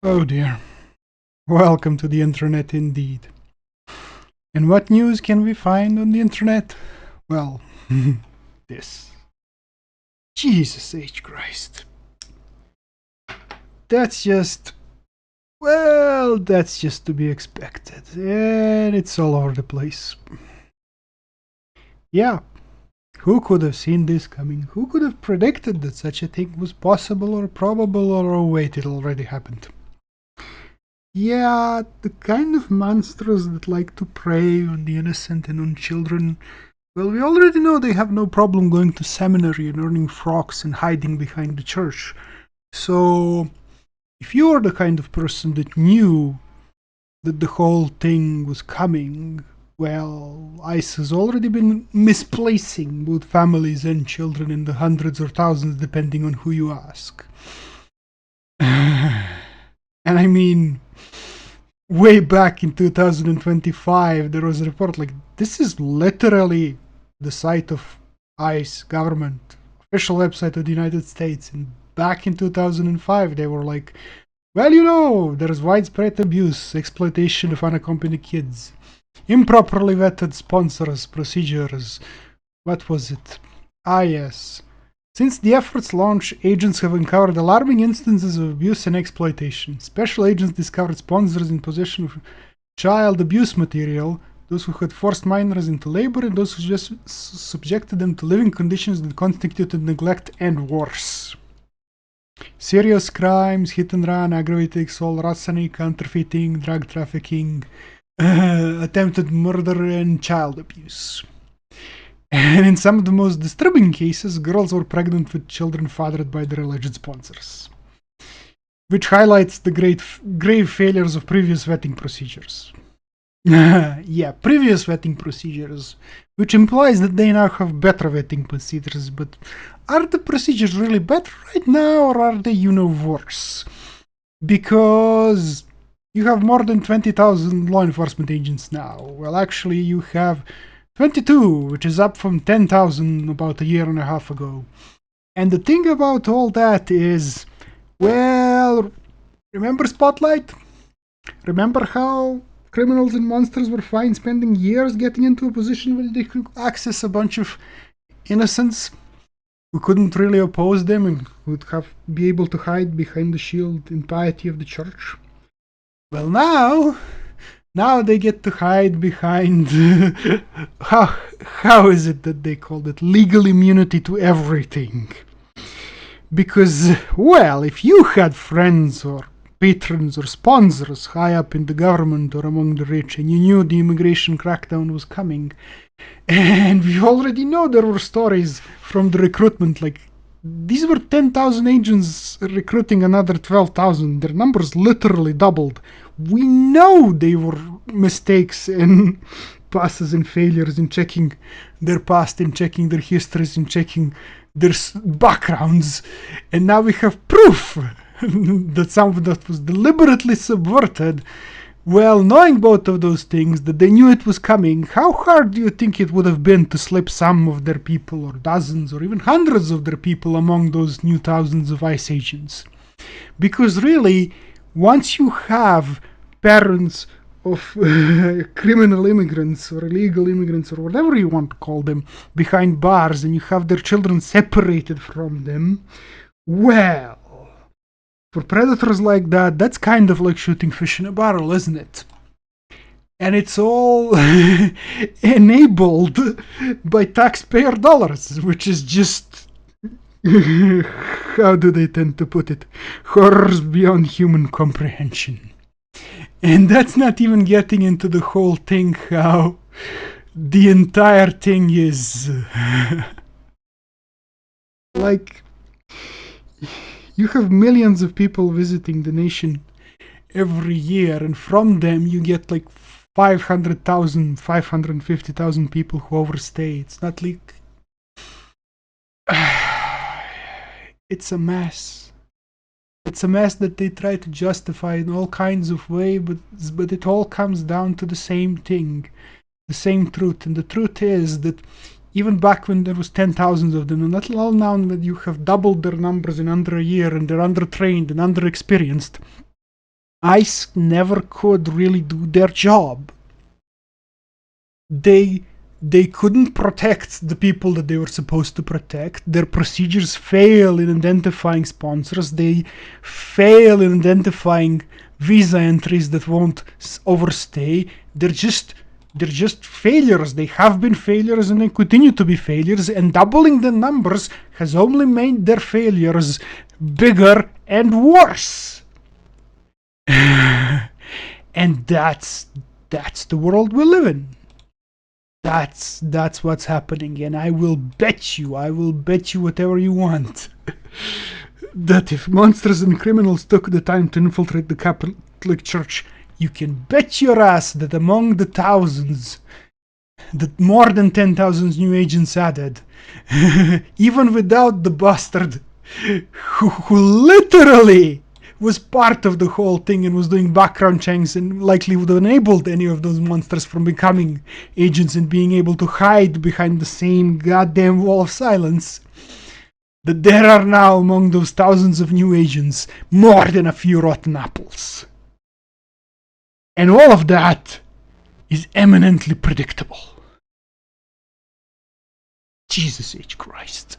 Oh dear. Welcome to the internet indeed. And what news can we find on the internet? Well, this. Jesus H. Christ. That's just. Well, that's just to be expected. And it's all over the place. Yeah. Who could have seen this coming? Who could have predicted that such a thing was possible or probable or oh wait, it already happened? Yeah, the kind of monsters that like to prey on the innocent and on children. Well, we already know they have no problem going to seminary and earning frocks and hiding behind the church. So, if you are the kind of person that knew that the whole thing was coming, well, ICE has already been misplacing both families and children in the hundreds or thousands, depending on who you ask. And I mean, way back in 2025, there was a report like this is literally the site of ICE government official website of the United States. And back in 2005, they were like, well, there's widespread abuse, exploitation of unaccompanied kids, improperly vetted sponsors, procedures. What was it? Ah, yes. Since the effort's launch, agents have uncovered alarming instances of abuse and exploitation. Special agents discovered sponsors in possession of child abuse material, those who had forced minors into labor, and those who just subjected them to living conditions that constituted neglect and worse. Serious crimes, hit and run, aggravated assault, larceny, counterfeiting, drug trafficking, attempted murder, and child abuse. And in some of the most disturbing cases, girls were pregnant with children fathered by their alleged sponsors, which highlights the grave failures of previous vetting procedures. Yeah, previous vetting procedures, which implies that they now have better vetting procedures. But are the procedures really better right now, or are they, worse? Because you have more than 20,000 law enforcement agents now. Well, actually, you have 22, which is up from 10,000 about a year and a half ago. And the thing about all that is, well, remember Spotlight? Remember how criminals and monsters were fine spending years getting into a position where they could access a bunch of innocents who couldn't really oppose them and would be able to hide behind the shield and piety of the church? Well, now they get to hide behind how is it that they called it legal immunity to everything? Because, well, if you had friends or patrons or sponsors high up in the government or among the rich, and you knew the immigration crackdown was coming, and we already know there were stories from the recruitment, like these were 10,000 agents recruiting another 12,000. Their numbers literally doubled. We know they were mistakes and passes and failures in checking their past, in checking their histories, in checking their backgrounds. And now we have proof that some of that was deliberately subverted. Well, knowing both of those things, that they knew it was coming, how hard do you think it would have been to slip some of their people, or dozens, or even hundreds of their people among those new thousands of ICE agents? Because really, once you have parents of criminal immigrants or illegal immigrants or whatever you want to call them behind bars, and you have their children separated from them, well, for predators like that, that's kind of like shooting fish in a barrel, isn't it? And it's all enabled by taxpayer dollars, which is just how do they tend to put it? Horrors beyond human comprehension. And that's not even getting into the whole thing how the entire thing is like you have millions of people visiting the nation every year, and from them you get like 500,000, 550,000 people who overstay. It's not like it's a mess. It's a mess that they try to justify in all kinds of ways, but it all comes down to the same thing, the same truth. And the truth is that even back when there was 10,000 of them, and not all now that you have doubled their numbers in under a year, and they're undertrained and underexperienced, ICE never could really do their job. They couldn't protect the people that they were supposed to protect. Their procedures fail in identifying sponsors. They fail in identifying visa entries that won't overstay. They're just failures. They have been failures and they continue to be failures, and doubling the numbers has only made their failures bigger and worse. And that's the world we live in. That's what's happening, and I will bet you whatever you want that if monsters and criminals took the time to infiltrate the Catholic Church, you can bet your ass that among the thousands, that more than 10,000 new agents added, even without the bastard who literally was part of the whole thing and was doing background checks and likely would have enabled any of those monsters from becoming agents and being able to hide behind the same goddamn wall of silence, that there are now among those thousands of new agents more than a few rotten apples. And all of that is eminently predictable. Jesus H. Christ.